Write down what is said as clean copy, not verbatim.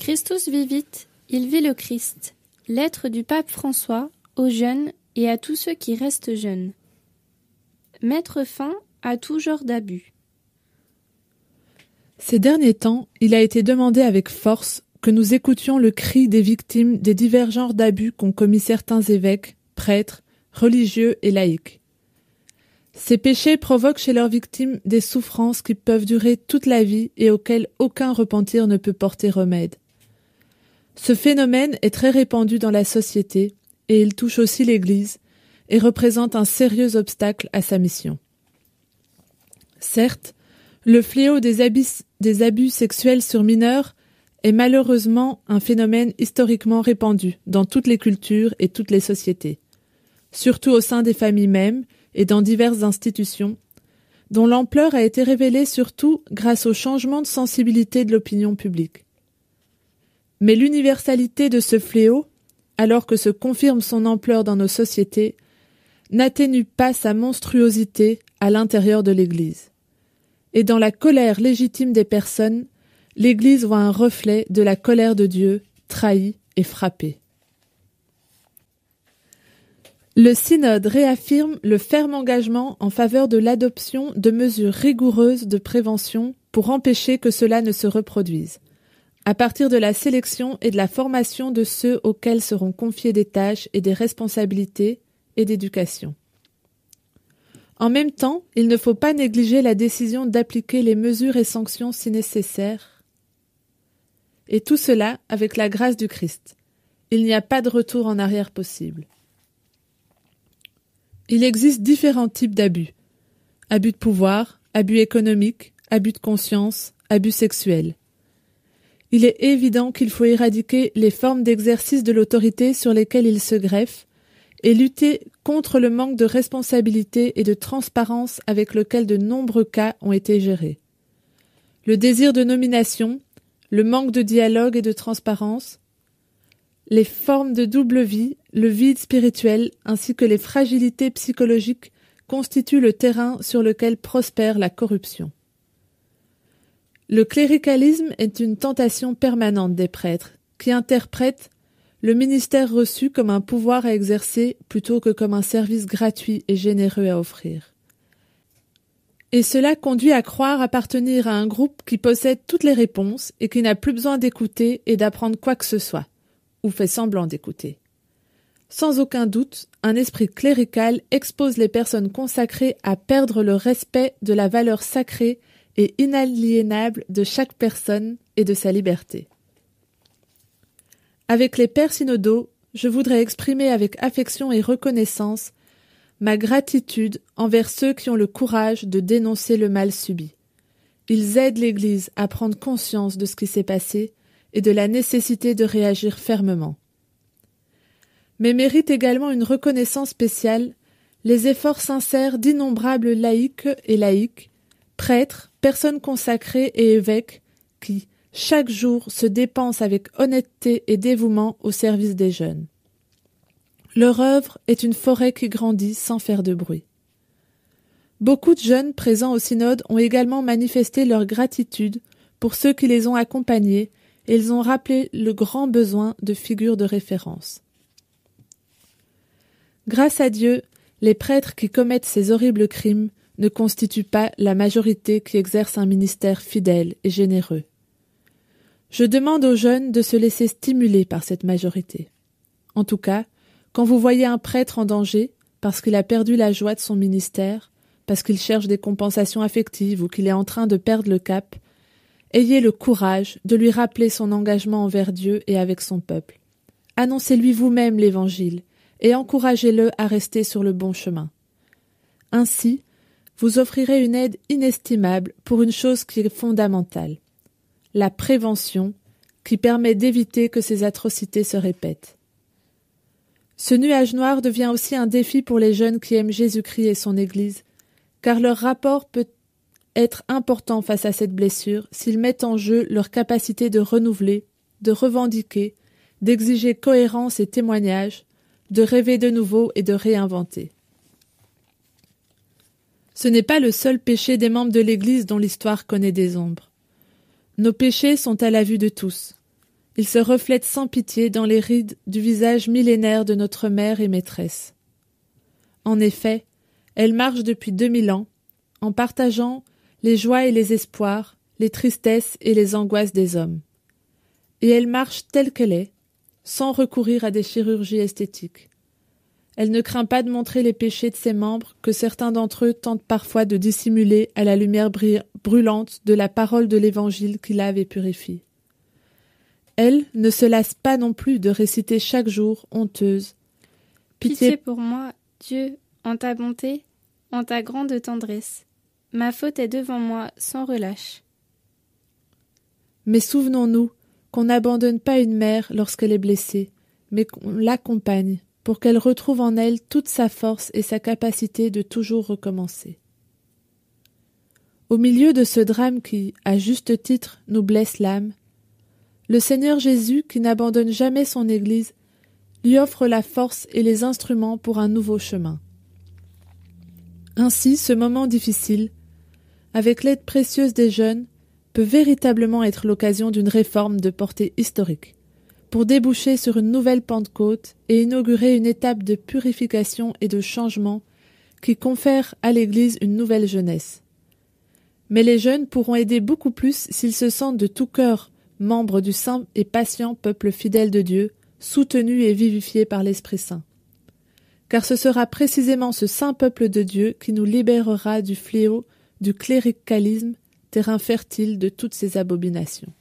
Christus vivit, il vit le Christ. Lettre du pape François aux jeunes et à tous ceux qui restent jeunes. Mettre fin à tout genre d'abus. Ces derniers temps, il a été demandé avec force que nous écoutions le cri des victimes des divers genres d'abus qu'ont commis certains évêques, prêtres, religieux et laïcs. Ces péchés provoquent chez leurs victimes des souffrances qui peuvent durer toute la vie et auxquelles aucun repentir ne peut porter remède. Ce phénomène est très répandu dans la société et il touche aussi l'Église et représente un sérieux obstacle à sa mission. Certes, le fléau des abus sexuels sur mineurs est malheureusement un phénomène historiquement répandu dans toutes les cultures et toutes les sociétés, surtout au sein des familles mêmes et dans diverses institutions, dont l'ampleur a été révélée surtout grâce au changement de sensibilité de l'opinion publique. Mais l'universalité de ce fléau, alors que se confirme son ampleur dans nos sociétés, n'atténue pas sa monstruosité à l'intérieur de l'Église. Et dans la colère légitime des personnes, l'Église voit un reflet de la colère de Dieu, trahi et frappé. Le synode réaffirme le ferme engagement en faveur de l'adoption de mesures rigoureuses de prévention pour empêcher que cela ne se reproduise, à partir de la sélection et de la formation de ceux auxquels seront confiées des tâches et des responsabilités et d'éducation. En même temps, il ne faut pas négliger la décision d'appliquer les mesures et sanctions si nécessaire. Et tout cela avec la grâce du Christ. Il n'y a pas de retour en arrière possible. Il existe différents types d'abus. Abus de pouvoir, abus économiques, abus de conscience, abus sexuels. Il est évident qu'il faut éradiquer les formes d'exercice de l'autorité sur lesquelles ils se greffent et lutter contre le manque de responsabilité et de transparence avec lequel de nombreux cas ont été gérés. Le désir de nomination, le manque de dialogue et de transparence, les formes de double vie, le vide spirituel ainsi que les fragilités psychologiques constituent le terrain sur lequel prospère la corruption. Le cléricalisme est une tentation permanente des prêtres, qui interprètent le ministère reçu comme un pouvoir à exercer plutôt que comme un service gratuit et généreux à offrir. Et cela conduit à croire appartenir à un groupe qui possède toutes les réponses et qui n'a plus besoin d'écouter et d'apprendre quoi que ce soit, ou fait semblant d'écouter. Sans aucun doute, un esprit clérical expose les personnes consacrées à perdre le respect de la valeur sacrée et inaliénable de chaque personne et de sa liberté. Avec les pères synodaux, je voudrais exprimer avec affection et reconnaissance ma gratitude envers ceux qui ont le courage de dénoncer le mal subi. Ils aident l'Église à prendre conscience de ce qui s'est passé et de la nécessité de réagir fermement. Mais méritent également une reconnaissance spéciale les efforts sincères d'innombrables laïcs et laïques, prêtres, personnes consacrées et évêques qui, chaque jour, se dépensent avec honnêteté et dévouement au service des jeunes. Leur œuvre est une forêt qui grandit sans faire de bruit. Beaucoup de jeunes présents au synode ont également manifesté leur gratitude pour ceux qui les ont accompagnés et ils ont rappelé le grand besoin de figures de référence. Grâce à Dieu, les prêtres qui commettent ces horribles crimes ne constituent pas la majorité qui exerce un ministère fidèle et généreux. Je demande aux jeunes de se laisser stimuler par cette majorité. En tout cas, quand vous voyez un prêtre en danger, parce qu'il a perdu la joie de son ministère, parce qu'il cherche des compensations affectives ou qu'il est en train de perdre le cap, ayez le courage de lui rappeler son engagement envers Dieu et avec son peuple. Annoncez-lui vous-même l'Évangile et encouragez-le à rester sur le bon chemin. Ainsi, vous offrirez une aide inestimable pour une chose qui est fondamentale, la prévention qui permet d'éviter que ces atrocités se répètent. Ce nuage noir devient aussi un défi pour les jeunes qui aiment Jésus-Christ et son Église, car leur rapport peut être important face à cette blessure s'ils mettent en jeu leur capacité de renouveler, de revendiquer, d'exiger cohérence et témoignage, de rêver de nouveau et de réinventer. Ce n'est pas le seul péché des membres de l'Église dont l'histoire connaît des ombres. Nos péchés sont à la vue de tous. Il se reflète sans pitié dans les rides du visage millénaire de notre mère et maîtresse. En effet, elle marche depuis 2000 ans, en partageant les joies et les espoirs, les tristesses et les angoisses des hommes. Et elle marche telle qu'elle est, sans recourir à des chirurgies esthétiques. Elle ne craint pas de montrer les péchés de ses membres que certains d'entre eux tentent parfois de dissimuler à la lumière brûlante de la parole de l'Évangile qui lave et purifie. Elle ne se lasse pas non plus de réciter chaque jour, honteuse. Pitié pour moi, Dieu, en ta bonté, en ta grande tendresse. Ma faute est devant moi sans relâche. Mais souvenons-nous qu'on n'abandonne pas une mère lorsqu'elle est blessée, mais qu'on l'accompagne pour qu'elle retrouve en elle toute sa force et sa capacité de toujours recommencer. Au milieu de ce drame qui, à juste titre, nous blesse l'âme, le Seigneur Jésus, qui n'abandonne jamais son Église, lui offre la force et les instruments pour un nouveau chemin. Ainsi, ce moment difficile, avec l'aide précieuse des jeunes, peut véritablement être l'occasion d'une réforme de portée historique, pour déboucher sur une nouvelle Pentecôte et inaugurer une étape de purification et de changement qui confère à l'Église une nouvelle jeunesse. Mais les jeunes pourront aider beaucoup plus s'ils se sentent de tout cœur membres du saint et patient peuple fidèle de Dieu, soutenu et vivifié par l'Esprit Saint. Car ce sera précisément ce saint peuple de Dieu qui nous libérera du fléau du cléricalisme, terrain fertile de toutes ces abominations.